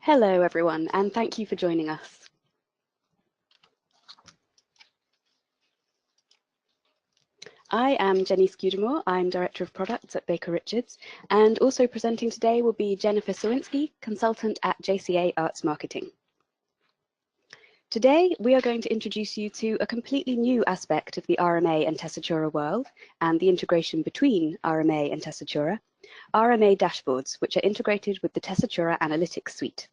Hello everyone, and thank you for joining us. I am Jenny Scudamore. I'm Director of Products at Baker Richards, and also presenting today will be Jennifer Sawinski, Consultant at JCA Arts Marketing. Today, we are going to introduce you to a completely new aspect of the RMA and Tessitura world and the integration between RMA and Tessitura, RMA dashboards, which are integrated with the Tessitura Analytics Suite.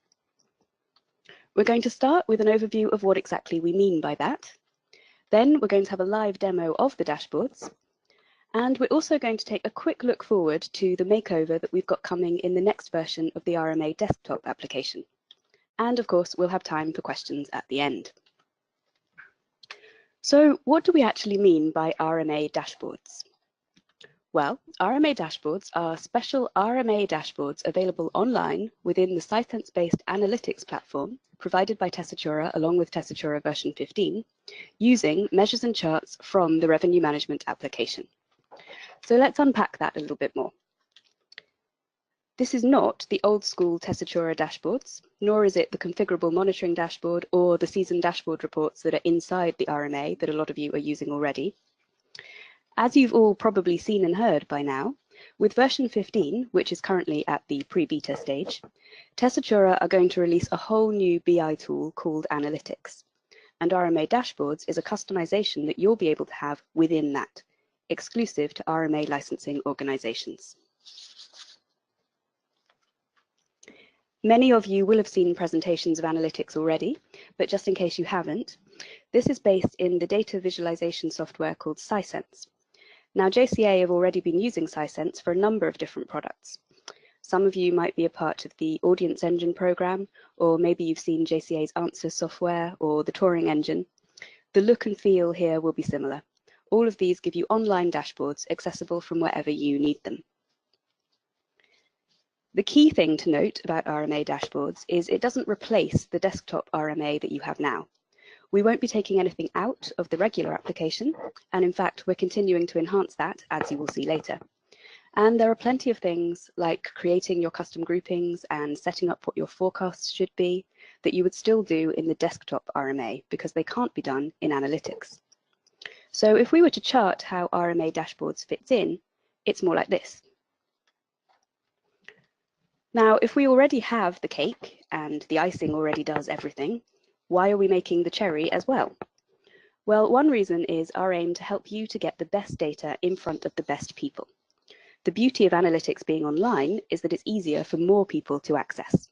We're going to start with an overview of what exactly we mean by that. Then we're going to have a live demo of the dashboards. And we're also going to take a quick look forward to the makeover that we've got coming in the next version of the RMA desktop application. And of course, we'll have time for questions at the end. So what do we actually mean by RMA dashboards? Well, RMA dashboards are special RMA dashboards available online within the Sisense-based analytics platform provided by Tessitura along with Tessitura version 15, using measures and charts from the revenue management application. So let's unpack that a little bit more. This is not the old school Tessitura dashboards, nor is it the configurable monitoring dashboard or the season dashboard reports that are inside the RMA that a lot of you are using already. As you've all probably seen and heard by now, with version 15, which is currently at the pre-beta stage, Tessitura are going to release a whole new BI tool called Analytics. And RMA dashboards is a customization that you'll be able to have within that, exclusive to RMA licensing organizations. Many of you will have seen presentations of analytics already, but just in case you haven't, this is based in the data visualization software called Sisense. Now, JCA have already been using Sisense for a number of different products. Some of you might be a part of the Audience Engine program, or maybe you've seen JCA's Answers software or the Touring Engine. The look and feel here will be similar. All of these give you online dashboards accessible from wherever you need them. The key thing to note about RMA dashboards is it doesn't replace the desktop RMA that you have now. We won't be taking anything out of the regular application, and in fact, we're continuing to enhance that, as you will see later. And there are plenty of things like creating your custom groupings and setting up what your forecasts should be that you would still do in the desktop RMA because they can't be done in analytics. So if we were to chart how RMA dashboards fits in, it's more like this. Now, if we already have the cake and the icing already does everything, why are we making the cherry as well? Well, one reason is our aim to help you to get the best data in front of the best people. The beauty of analytics being online is that it's easier for more people to access.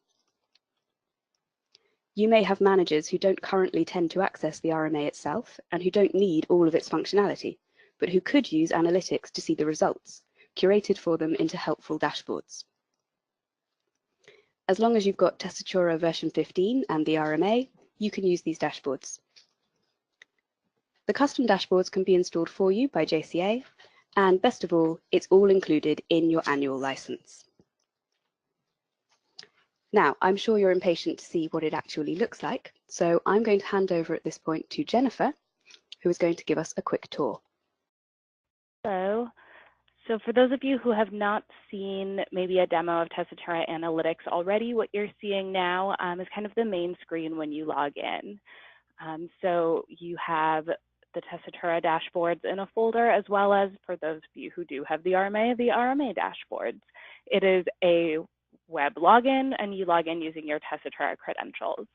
You may have managers who don't currently tend to access the RMA itself and who don't need all of its functionality, but who could use analytics to see the results, curated for them into helpful dashboards. As long as you've got Tessitura version 15 and the RMA, you can use these dashboards. The custom dashboards can be installed for you by JCA, and best of all, it's all included in your annual license. Now, I'm sure you're impatient to see what it actually looks like, so I'm going to hand over at this point to Jennifer, who is going to give us a quick tour. Hello. So for those of you who have not seen maybe a demo of Tessitura Analytics already, what you're seeing now is kind of the main screen when you log in. So you have the Tessitura dashboards in a folder, as well as, for those of you who do have the RMA dashboards. It is a web login, and you log in using your Tessitura credentials.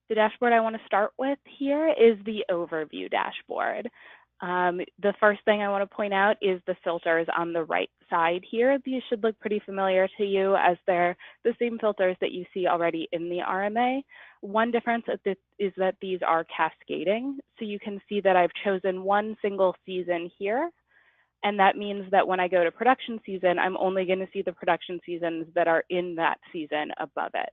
The dashboard I want to start with here is the overview dashboard. The first thing I want to point out is the filters on the right side here. These should look pretty familiar to you as they're the same filters that you see already in the RMA. One difference is that these are cascading. So you can see that I've chosen one single season here. And that means that when I go to production season, I'm only going to see the production seasons that are in that season above it.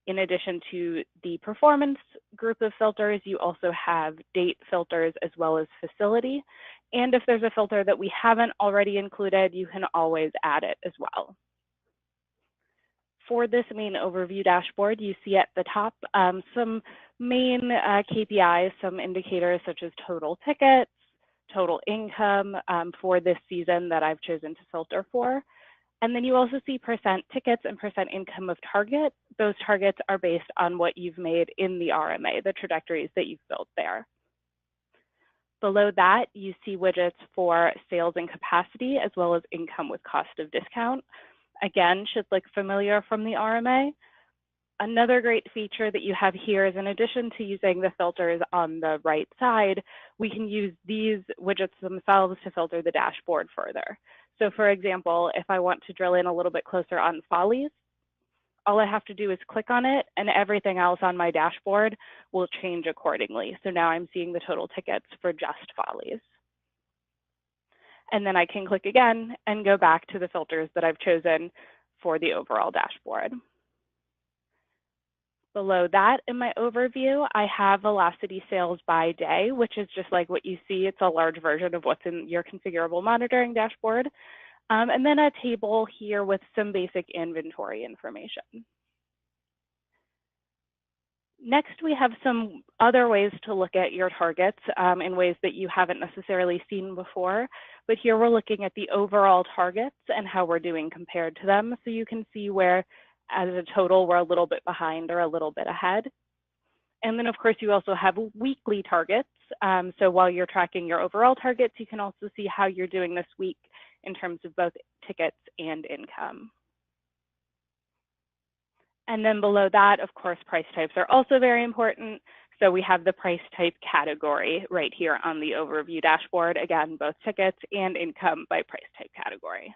In addition to the performance group of filters, you also have date filters as well as facility. And if there's a filter that we haven't already included, you can always add it as well. For this main overview dashboard, you see at the top some main KPIs, some indicators such as total tickets, total income for this season that I've chosen to filter for. And then you also see percent tickets and percent income of target. Those targets are based on what you've made in the RMA, the trajectories that you've built there. Below that, you see widgets for sales and capacity, as well as income with cost of discount. Again, should look familiar from the RMA. Another great feature that you have here is, in addition to using the filters on the right side, we can use these widgets themselves to filter the dashboard further. So for example, if I want to drill in a little bit closer on follies, all I have to do is click on it and everything else on my dashboard will change accordingly. So now I'm seeing the total tickets for just follies. And then I can click again and go back to the filters that I've chosen for the overall dashboard. Below that, in my overview, I have velocity sales by day, which is just like what you see. It's a large version of what's in your configurable monitoring dashboard. And then a table here with some basic inventory information. Next, we have some other ways to look at your targets in ways that you haven't necessarily seen before. But here we're looking at the overall targets and how we're doing compared to them. So you can see where, as a total, we're a little bit behind or a little bit ahead. And then, of course, you also have weekly targets. So while you're tracking your overall targets, you can also see how you're doing this week in terms of both tickets and income. And then below that, of course, price types are also very important. So we have the price type category right here on the overview dashboard. Again, both tickets and income by price type category.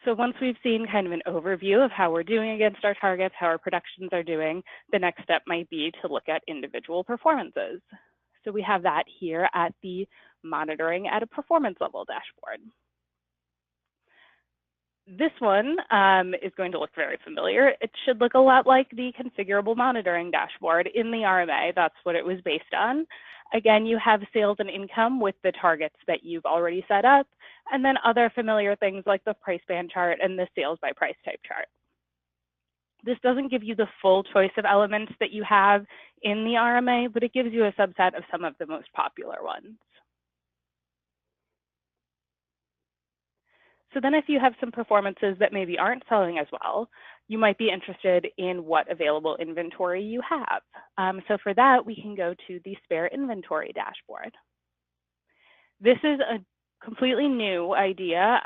So once we've seen kind of an overview of how we're doing against our targets, how our productions are doing, the next step might be to look at individual performances. So we have that here at the monitoring at a performance level dashboard. This one is going to look very familiar. It should look a lot like the configurable monitoring dashboard in the RMA. That's what it was based on. Again, you have sales and income with the targets that you've already set up, and then other familiar things like the price band chart and the sales by price type chart. This doesn't give you the full choice of elements that you have in the RMA, but it gives you a subset of some of the most popular ones. So then if you have some performances that maybe aren't selling as well, you might be interested in what available inventory you have. So for that, we can go to the spare inventory dashboard. This is a completely new idea.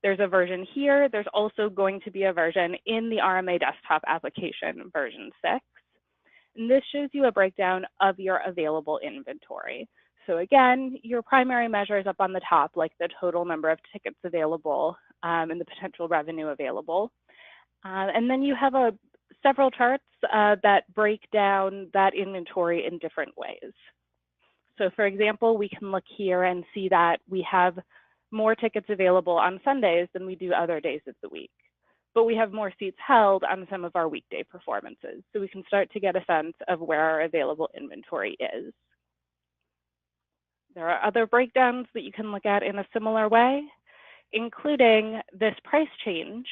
There's a version here. There's also going to be a version in the RMA desktop application, version 6. And this shows you a breakdown of your available inventory. So again, your primary measure is up on the top, like the total number of tickets available and the potential revenue available. And then you have several charts that break down that inventory in different ways. So for example, we can look here and see that we have more tickets available on Sundays than we do other days of the week. But we have more seats held on some of our weekday performances. So we can start to get a sense of where our available inventory is. There are other breakdowns that you can look at in a similar way, including this price change,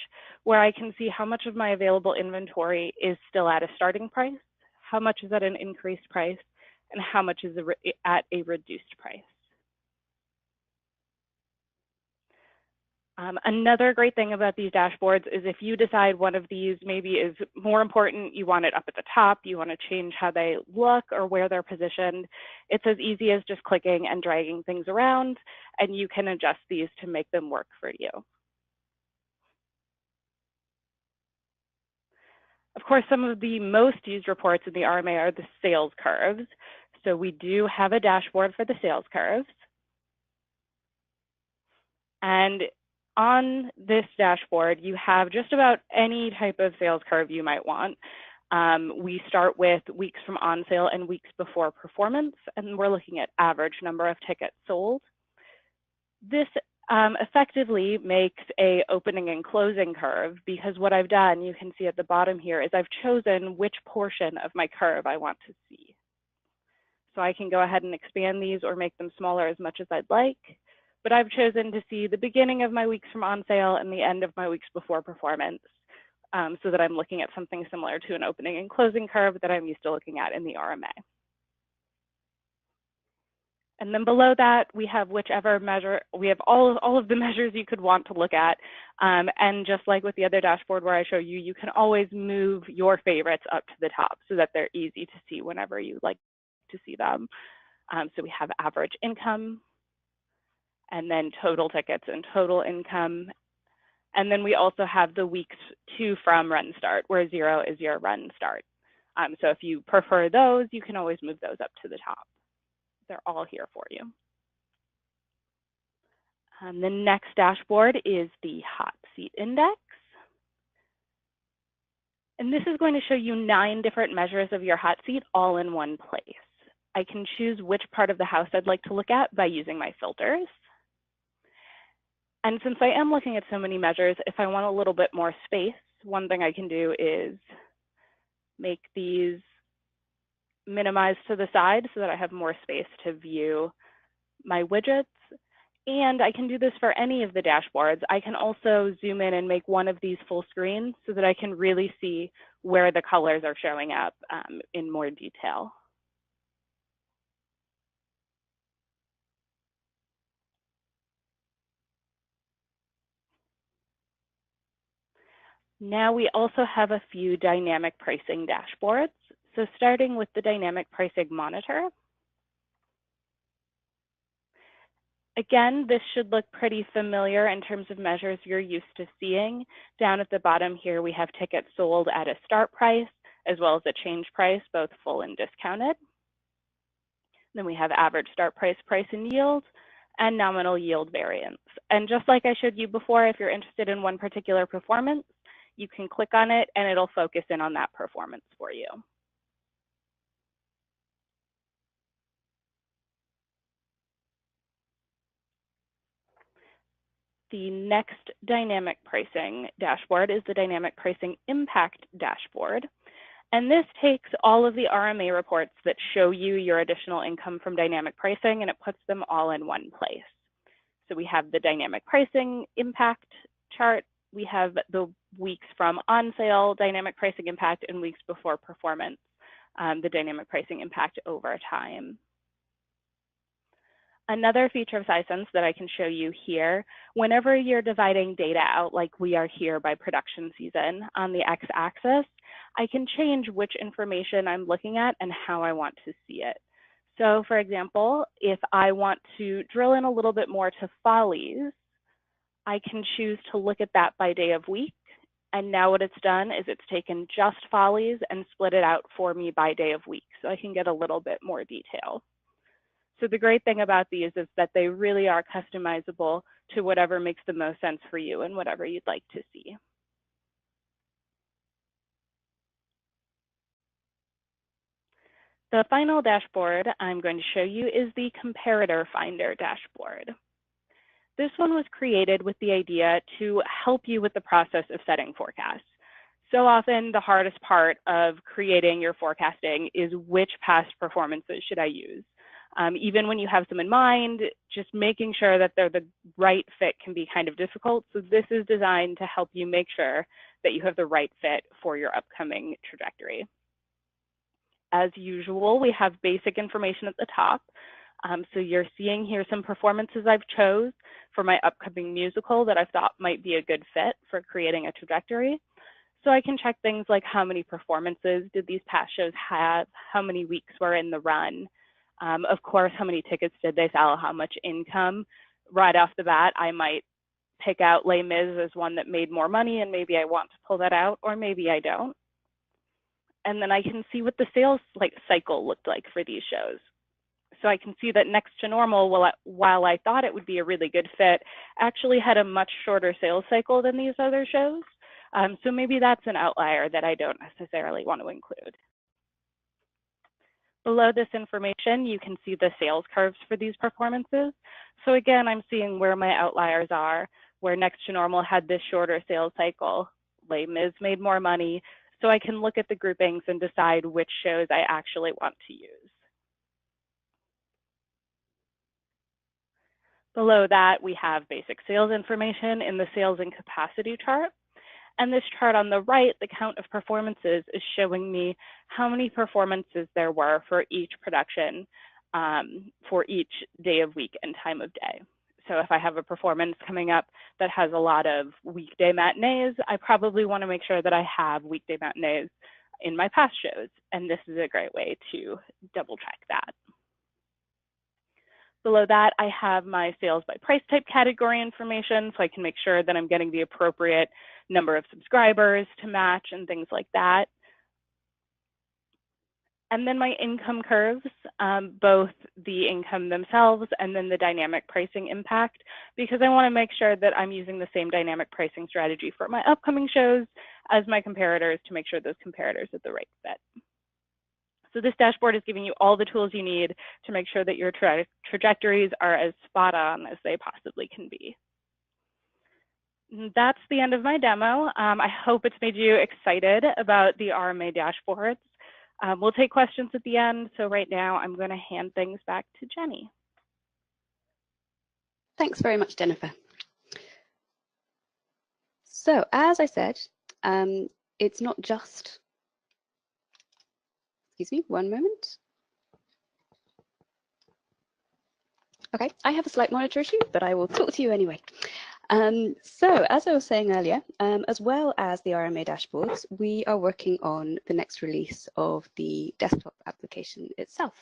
where I can see how much of my available inventory is still at a starting price, how much is at an increased price, and how much is at a reduced price. Another great thing about these dashboards is if you decide one of these maybe is more important, you want it up at the top, you want to change how they look or where they're positioned, it's as easy as just clicking and dragging things around, and you can adjust these to make them work for you. Of course, some of the most used reports in the RMA are the sales curves. So we do have a dashboard for the sales curves. And on this dashboard, you have just about any type of sales curve you might want. We start with weeks from on sale and weeks before performance, and we're looking at average number of tickets sold. This effectively makes a opening and closing curve, because what I've done, you can see at the bottom here, is I've chosen which portion of my curve I want to see. So I can go ahead and expand these or make them smaller as much as I'd like. But I've chosen to see the beginning of my weeks from on sale and the end of my weeks before performance, so that I'm looking at something similar to an opening and closing curve that I'm used to looking at in the RMA. And then below that, we have whichever measure, we have all of the measures you could want to look at. And just like with the other dashboard where I show you, you can always move your favorites up to the top so that they're easy to see whenever you like to see them. So we have average income, and then total tickets and total income. And then we also have the weeks to from run start, where 0 is your run start. So if you prefer those, you can always move those up to the top. They're all here for you. The next dashboard is the hot seat index. And this is going to show you 9 different measures of your hot seat all in one place. I can choose which part of the house I'd like to look at by using my filters. And since I am looking at so many measures, if I want a little bit more space, one thing I can do is make these minimized to the side so that I have more space to view my widgets. And I can do this for any of the dashboards. I can also zoom in and make one of these full screen so that I can really see where the colors are showing up in more detail. Now we also have a few dynamic pricing dashboards. So starting with the dynamic pricing monitor. Again, this should look pretty familiar in terms of measures you're used to seeing. Down at the bottom here, we have tickets sold at a start price, as well as a change price, both full and discounted. Then we have average start price, price and yield, and nominal yield variance. And just like I showed you before, if you're interested in one particular performance, you can click on it and it'll focus in on that performance for you. The next dynamic pricing dashboard is the dynamic pricing impact dashboard. And this takes all of the RMA reports that show you your additional income from dynamic pricing and it puts them all in one place. So we have the dynamic pricing impact chart. We have the weeks from on sale, dynamic pricing impact, and weeks before performance, the dynamic pricing impact over time. Another feature of Sisense that I can show you here, whenever you're dividing data out like we are here by production season on the x-axis, I can change which information I'm looking at and how I want to see it. So for example, if I want to drill in a little bit more to follies, I can choose to look at that by day of week. And now what it's done is it's taken just follies and split it out for me by day of week. So I can get a little bit more detail. So the great thing about these is that they really are customizable to whatever makes the most sense for you and whatever you'd like to see. The final dashboard I'm going to show you is the Comparator Finder dashboard. This one was created with the idea to help you with the process of setting forecasts. So often the hardest part of creating your forecasting is which past performances should I use? Even when you have some in mind, just making sure that they're the right fit can be kind of difficult. So this is designed to help you make sure that you have the right fit for your upcoming trajectory. As usual, we have basic information at the top. So you're seeing here some performances I've chose for my upcoming musical that I thought might be a good fit for creating a trajectory. So I can check things like how many performances did these past shows have, how many weeks were in the run, of course, how many tickets did they sell, how much income. Right off the bat, I might pick out Les Mis as one that made more money and maybe I want to pull that out or maybe I don't. And then I can see what the sales cycle looked like for these shows. So I can see that Next to Normal, while I thought it would be a really good fit, actually had a much shorter sales cycle than these other shows. So maybe that's an outlier that I don't necessarily want to include. Below this information, you can see the sales curves for these performances. So again, I'm seeing where my outliers are, where Next to Normal had this shorter sales cycle, Les Mis made more money. So I can look at the groupings and decide which shows I actually want to use. Below that, we have basic sales information in the sales and capacity chart. And this chart on the right, the count of performances, is showing me how many performances there were for each production for each day of week and time of day. So if I have a performance coming up that has a lot of weekday matinees, I probably want to make sure that I have weekday matinees in my past shows. And this is a great way to double check that. Below that, I have my sales by price type category information, so I can make sure that I'm getting the appropriate number of subscribers to match and things like that. And then my income curves, both the income themselves and then the dynamic pricing impact, because I want to make sure that I'm using the same dynamic pricing strategy for my upcoming shows as my comparators to make sure those comparators are the right fit. So this dashboard is giving you all the tools you need to make sure that your trajectories are as spot on as they possibly can be. And that's the end of my demo. I hope it's made you excited about the RMA dashboards. We'll take questions at the end. So right now I'm going to hand things back to Jenny. Thanks very much, Jennifer. So as I said, it's not just, excuse me, one moment. Okay, I have a slight monitor issue, but I will talk to you anyway. So as I was saying earlier, as well as the RMA dashboards, we are working on the next release of the desktop application itself.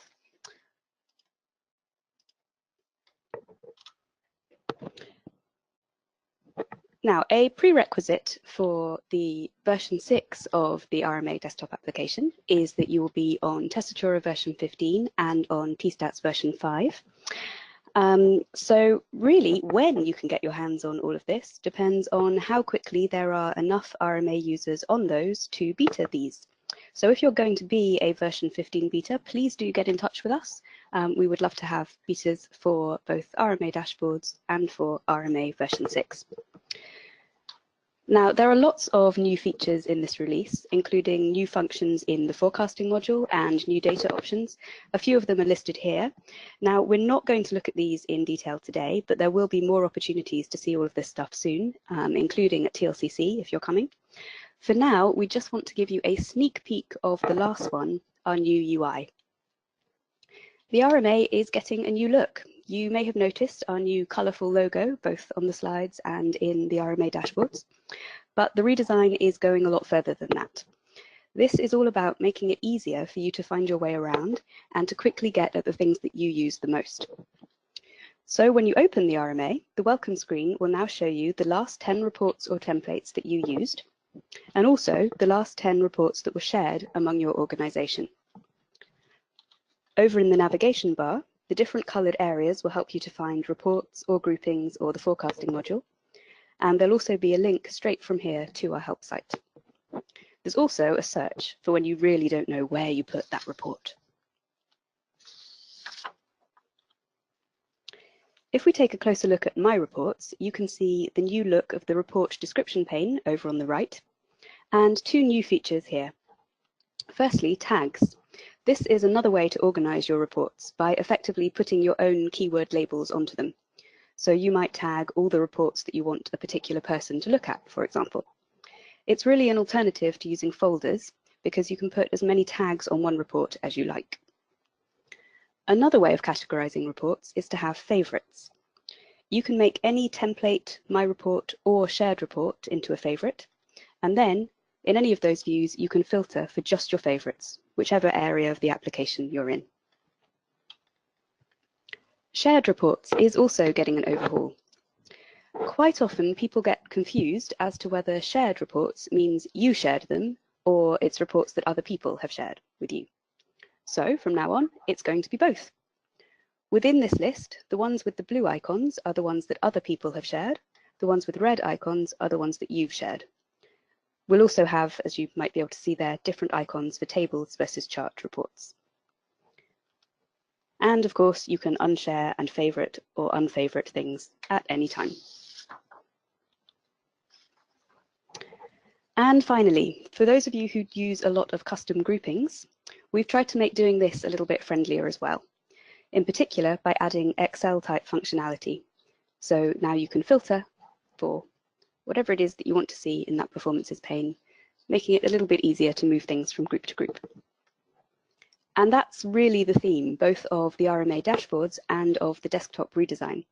Now, a prerequisite for the version 6 of the RMA desktop application is that you will be on Tessitura version 15 and on TStats version 5. So really, when you can get your hands on all of this depends on how quickly there are enough RMA users on those to beta these. So if you're going to be a version 15 beta, please do get in touch with us. We would love to have betas for both RMA dashboards and for RMA version 6. Now, there are lots of new features in this release, including new functions in the forecasting module and new data options. A few of them are listed here. Now, we're not going to look at these in detail today, but there will be more opportunities to see all of this stuff soon, including at TLCC if you're coming. For now, we just want to give you a sneak peek of the last one, our new UI. The RMA is getting a new look. You may have noticed our new colourful logo, both on the slides and in the RMA dashboards, but the redesign is going a lot further than that. This is all about making it easier for you to find your way around and to quickly get at the things that you use the most. So when you open the RMA, the welcome screen will now show you the last 10 reports or templates that you used, and also the last 10 reports that were shared among your organisation. Over in the navigation bar, the different coloured areas will help you to find reports or groupings or the forecasting module. And there'll also be a link straight from here to our help site. There's also a search for when you really don't know where you put that report. If we take a closer look at My Reports, you can see the new look of the report description pane over on the right, and two new features here. Firstly, tags. This is another way to organise your reports by effectively putting your own keyword labels onto them. So you might tag all the reports that you want a particular person to look at, for example. It's really an alternative to using folders because you can put as many tags on one report as you like. Another way of categorising reports is to have favourites. You can make any template, My Report or shared report into a favourite, and then in any of those views you can filter for just your favourites, whichever area of the application you're in. Shared reports is also getting an overhaul. Quite often people get confused as to whether shared reports means you shared them or it's reports that other people have shared with you. So from now on, it's going to be both. Within this list, the ones with the blue icons are the ones that other people have shared. The ones with red icons are the ones that you've shared. We'll also have, as you might be able to see there, different icons for tables versus chart reports. And of course, you can unshare and favourite or unfavourite things at any time. And finally, for those of you who use a lot of custom groupings, we've tried to make doing this a little bit friendlier as well, in particular by adding Excel type functionality. So now you can filter for whatever it is that you want to see in that performances pane, making it a little bit easier to move things from group to group. And that's really the theme, both of the RMA dashboards and of the desktop redesign.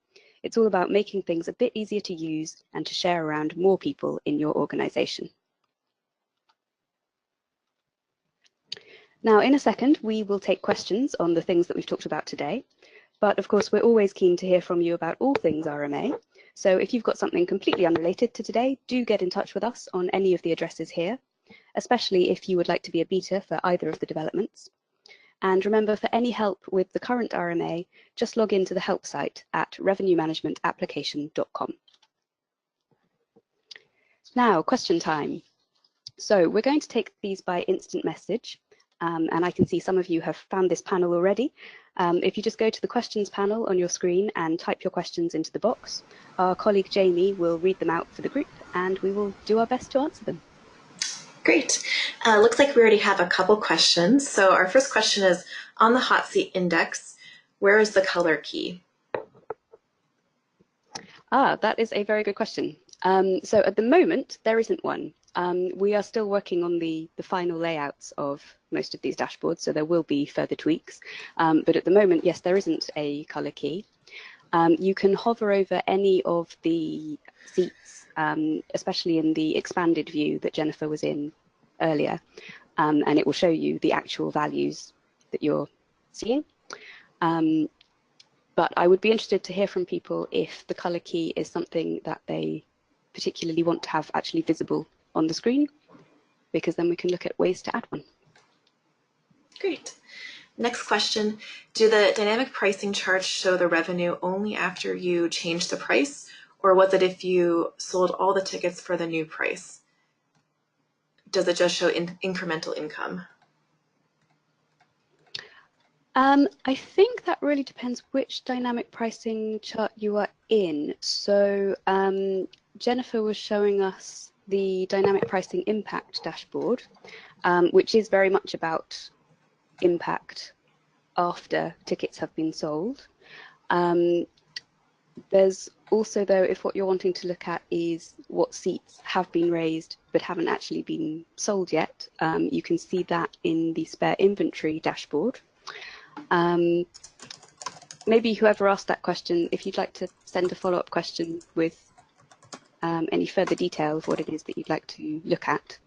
It's all about making things a bit easier to use and to share around more people in your organization. Now, in a second, we will take questions on the things that we've talked about today. But of course, we're always keen to hear from you about all things RMA. So if you've got something completely unrelated to today, do get in touch with us on any of the addresses here, especially if you would like to be a beta for either of the developments. And remember, for any help with the current RMA, just log into the help site at revenuemanagementapplication.com. Now, question time. So we're going to take these by instant message. And I can see some of you have found this panel already. If you just go to the questions panel on your screen and type your questions into the box, our colleague Jamie will read them out for the group and we will do our best to answer them. Great. Looks like we already have a couple questions. So our first question is, on the hot seat index, where is the color key? That is a very good question. So at the moment, there isn't one. We are still working on the final layouts of most of these dashboards, so there will be further tweaks. But at the moment, yes, there isn't a color key. You can hover over any of the seats, especially in the expanded view that Jennifer was in earlier, and it will show you the actual values that you're seeing. But I would be interested to hear from people if the color key is something that they particularly want to have actually visible on the screen, because then we can look at ways to add one. Great. Next question, do the dynamic pricing charts show the revenue only after you change the price, or was it if you sold all the tickets for the new price? Does it just show incremental income? I think that really depends which dynamic pricing chart you are in. So Jennifer was showing us the dynamic pricing impact dashboard, which is very much about impact after tickets have been sold. There's also, though, if what you're wanting to look at is what seats have been raised but haven't actually been sold yet, you can see that in the spare inventory dashboard. Maybe whoever asked that question, if you'd like to send a follow-up question with any further detail of what it is that you'd like to look at,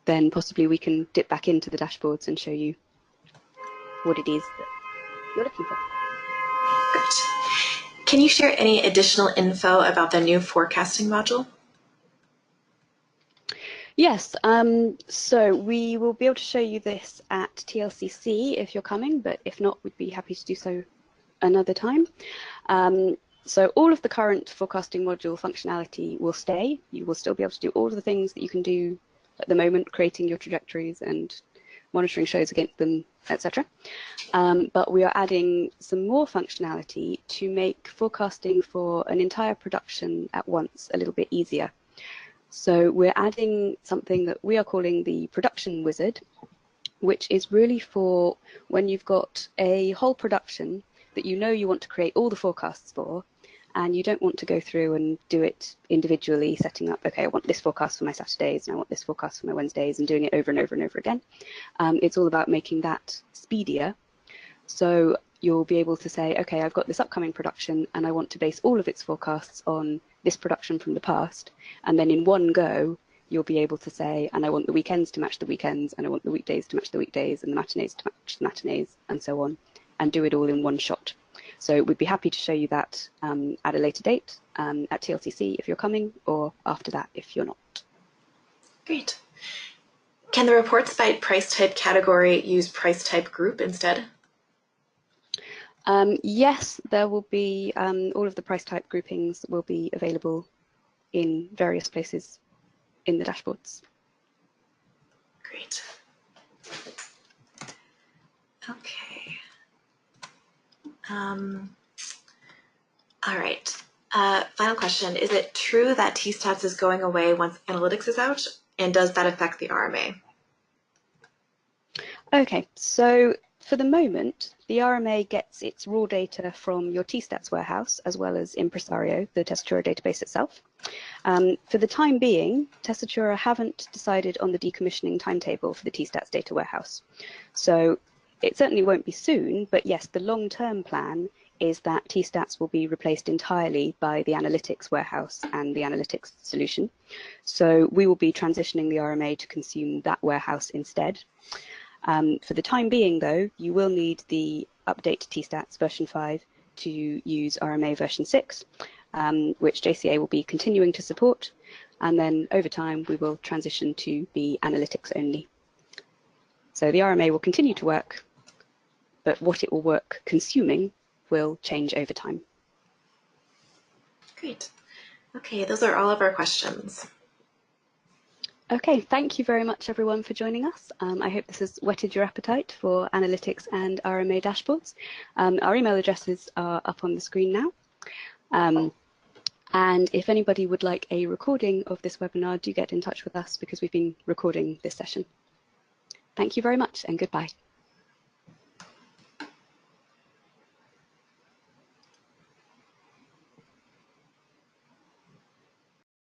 then possibly we can dip back into the dashboards and show you what it is that you're looking for. Good. Can you share any additional info about the new forecasting module? Yes, so we will be able to show you this at TLCC if you're coming, but if not, we'd be happy to do so another time. So all of the current forecasting module functionality will stay. You will still be able to do all of the things that you can do at the moment, creating your trajectories and monitoring shows against them, etc. But we are adding some more functionality to make forecasting for an entire production at once a little bit easier. So we're adding something that we are calling the production wizard, which is really for when you've got a whole production that you know you want to create all the forecasts for, and you don't want to go through and do it individually, setting up, okay, I want this forecast for my Saturdays and I want this forecast for my Wednesdays, and doing it over and over and over again. It's all about making that speedier. So you'll be able to say, okay, I've got this upcoming production and I want to base all of its forecasts on this production from the past. And then in one go, you'll be able to say, and I want the weekends to match the weekends, and I want the weekdays to match the weekdays, and the matinees to match the matinees, and so on, and do it all in one shot. So we'd be happy to show you that at a later date at TLCC if you're coming, or after that if you're not. Great. Can the reports by price type category use price type group instead? Yes, there will be, all of the price type groupings will be available in various places in the dashboards. Great. Okay. All right. Final question. Is it true that T-Stats is going away once analytics is out? And does that affect the RMA? Okay, so for the moment, the RMA gets its raw data from your T-Stats warehouse, as well as Impresario, the Tessitura database itself. For the time being, Tessitura haven't decided on the decommissioning timetable for the T-Stats data warehouse. So It certainly won't be soon, but yes, the long-term plan is that T-Stats will be replaced entirely by the analytics warehouse and the analytics solution. So we will be transitioning the RMA to consume that warehouse instead. For the time being, though, you will need the update to T-Stats version 5 to use RMA version 6, which JCA will be continuing to support. And then over time, we will transition to be analytics only. So the RMA will continue to work, but what it will work consuming will change over time. Great. Okay, those are all of our questions. Okay, thank you very much everyone for joining us. I hope this has whetted your appetite for analytics and RMA dashboards. Our email addresses are up on the screen now. And if anybody would like a recording of this webinar, do get in touch with us because we've been recording this session. Thank you very much and goodbye.